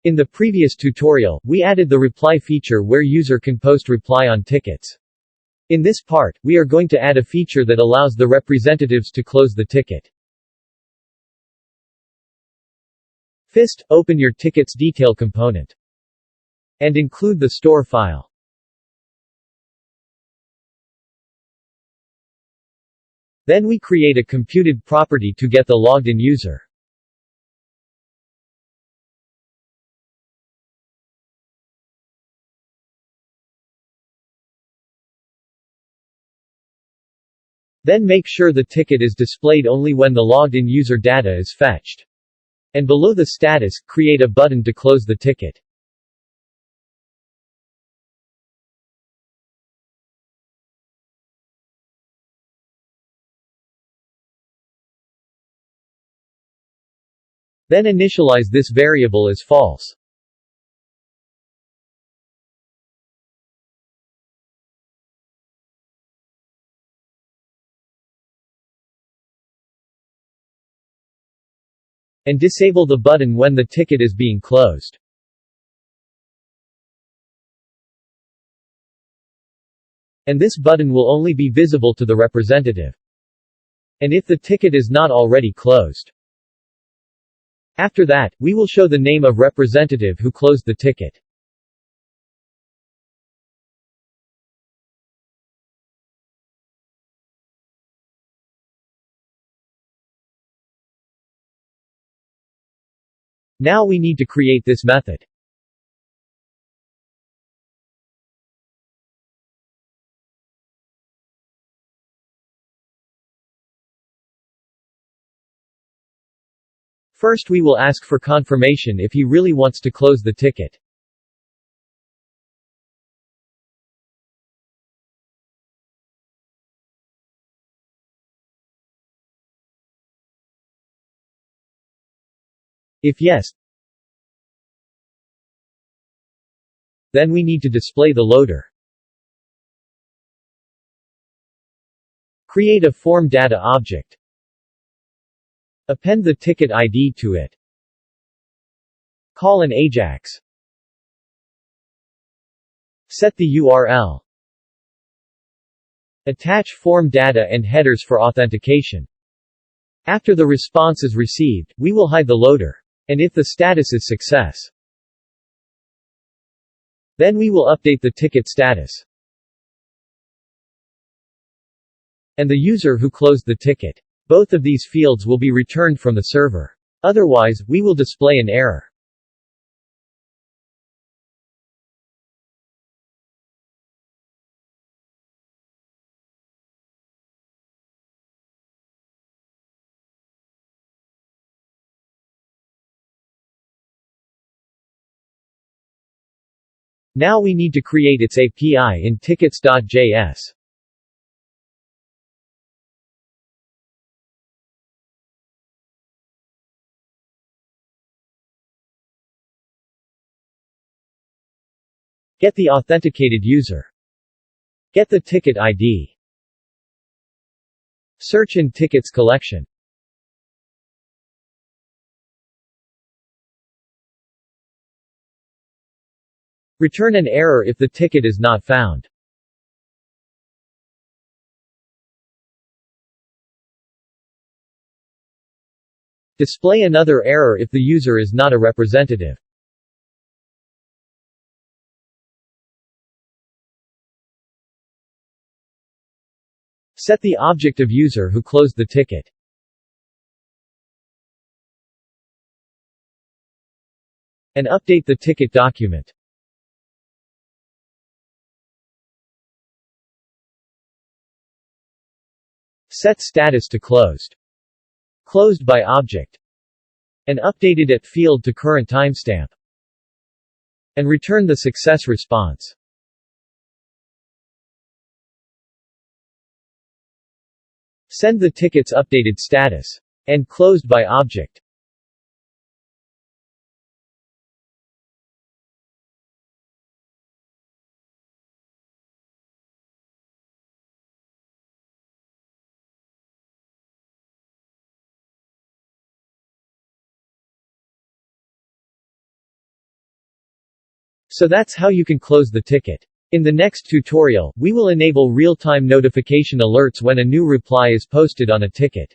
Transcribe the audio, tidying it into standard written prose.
In the previous tutorial, we added the reply feature where user can post reply on tickets. In this part, we are going to add a feature that allows the representatives to close the ticket. First, open your ticket's detail component and include the store file. Then we create a computed property to get the logged-in user. Then make sure the ticket is displayed only when the logged-in user data is fetched. And below the status, create a button to close the ticket. Then initialize this variable as false. And disable the button when the ticket is being closed. And this button will only be visible to the representative. And if the ticket is not already closed. After that, we will show the name of representative who closed the ticket. Now we need to create this method. First we will ask for confirmation if he really wants to close the ticket. If yes, then we need to display the loader. Create a form data object. Append the ticket ID to it. Call an AJAX. Set the URL. Attach form data and headers for authentication. After the response is received, we will hide the loader. And if the status is success, then we will update the ticket status. And the user who closed the ticket. Both of these fields will be returned from the server. Otherwise, we will display an error. Now we need to create its API in tickets.js. Get the authenticated user. Get the ticket ID. Search in tickets collection. Return an error if the ticket is not found. Display another error if the user is not a representative. Set the object of user who closed the ticket. And update the ticket document. Set status to closed. Closed by object. And updated at field to current timestamp. And return the success response. Send the ticket's updated status. And closed by object. So that's how you can close the ticket. In the next tutorial, we will enable real-time notification alerts when a new reply is posted on a ticket.